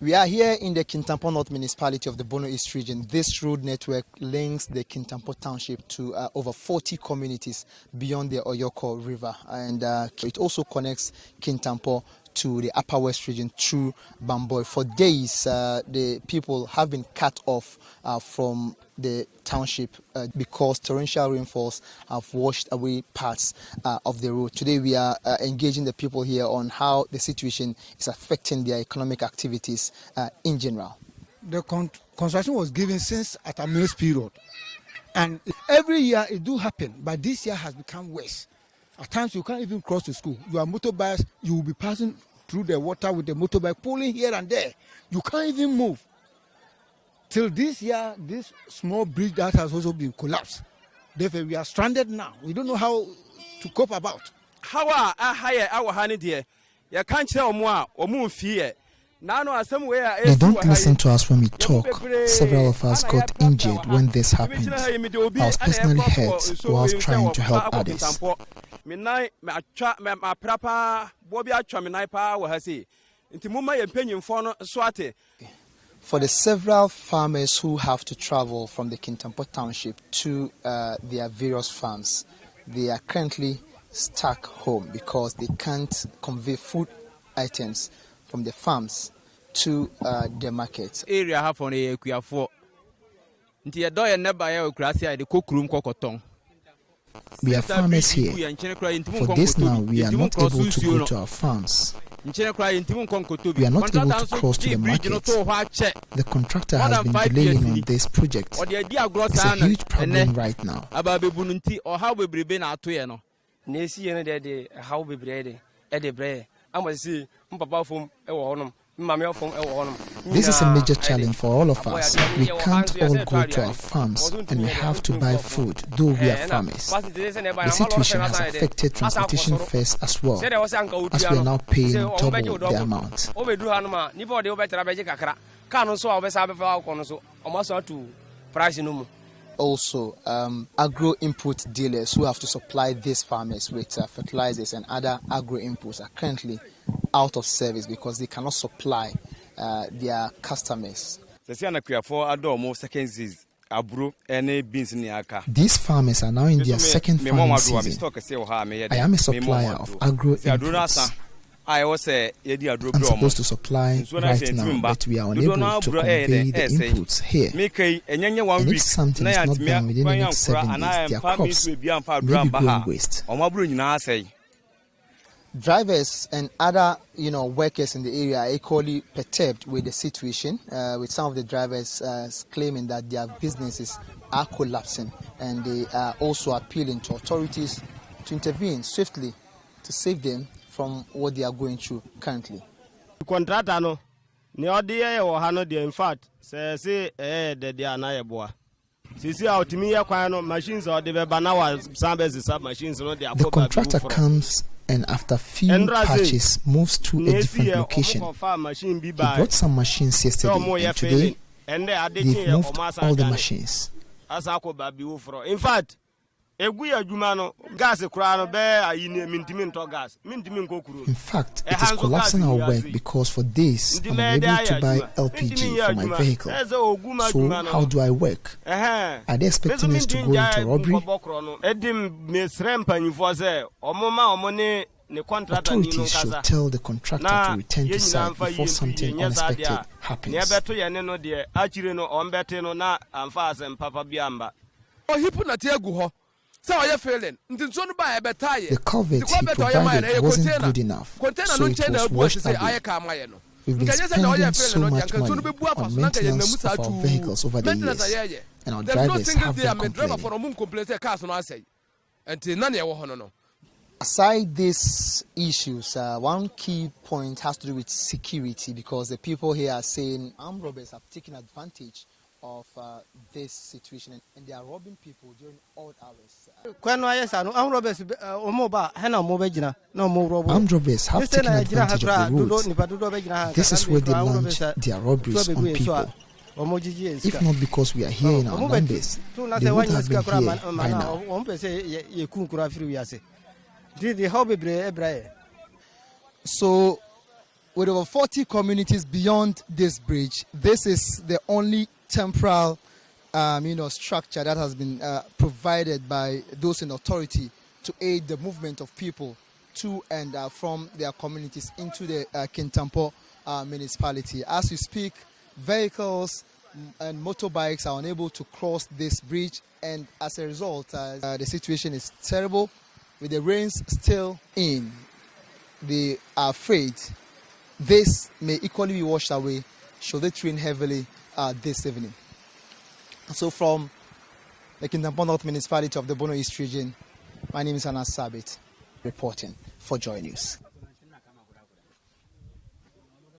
We are here in the Kintampo North Municipality of the Bono East region. This road network links the Kintampo Township to over 40 communities beyond the Oyoko River, and it also connects Kintampo to the Upper West region through Bamboy. For days, the people have been cut off from the township because torrential rainfalls have washed away parts of the road. Today we are engaging the people here on how the situation is affecting their economic activities in general. The construction was given since at a mills period, and every year it do happen, but this year has become worse. At times you can't even cross the school. You are motorbikes, you will be passing through the water with the motorbike pulling here and there. You can't even move. Till this year, this small bridge that has also been collapsed. Therefore, we are stranded now. We don't know how to cope about. How are our honey dear? You can't tell more or move fear. They don't listen to us when we talk. Several of us got injured when this happened. I was personally hurt whilst trying to help others. For the several farmers who have to travel from the Kintampo Township to their various farms, they are currently stuck home because they can't convey food items from the farms to the market. Area have on a for we are farmers here. For this now, we are not able to go to our farms. We are not able to cross to the market. The contractor has been delaying on this project. It's a huge problem right now. This is a major challenge for all of us. We can't all go to our farms and we have to buy food, though we are farmers. The situation has affected transportation fares as well, as we are now paying double the amount. Also, agro-input dealers who have to supply these farmers with fertilizers and other agro-inputs are currently out of service because they cannot supply their customers. These farmers are now in their second farming season. I am a supplier of agro-inputs. I'm supposed to supply right now, but we are unable to convey the inputs here. And if something is not done within the next 7 days, their crops may be going waste. Drivers and other, workers in the area are equally perturbed with the situation, with some of the drivers claiming that their businesses are collapsing, and they are also appealing to authorities to intervene swiftly to save them from what they are going through currently. Contractor no, in fact, say the contractor comes and after few patches moves to a different location. He brought some machines yesterday and today they've moved all the machines. In fact, in fact, it is collapsing our work because for this I'm unable to buy LPG for my vehicle. So how do I work? Are they expecting us to go into robbery? Authorities should tell the contractor to return to site before something unexpected happens. The culvert he provided wasn't good enough, so it was washed away. We've been spending so much money on maintenance of our vehicles over the years, and our drivers have been complaining. Aside these issues, one key point has to do with security, because the people here are saying armed robbers have taken advantage of this situation and they are robbing people during odd hours. Armed robbers have taken advantage of the roads. This is where they launch their robberies on people. If not because we are here in our numbers, they would have been here by now. So With over 40 communities beyond this bridge, this is the only temporal structure that has been provided by those in authority to aid the movement of people to and from their communities into the Kintampo municipality. As we speak, vehicles and motorbikes are unable to cross this bridge, and as a result, the situation is terrible. With the rains still in, they are afraid this may equally be washed away should it rain heavily this evening. So from the Kintampo North Municipality of the Bono East region, my name is Anas Sabit, reporting for Joy News.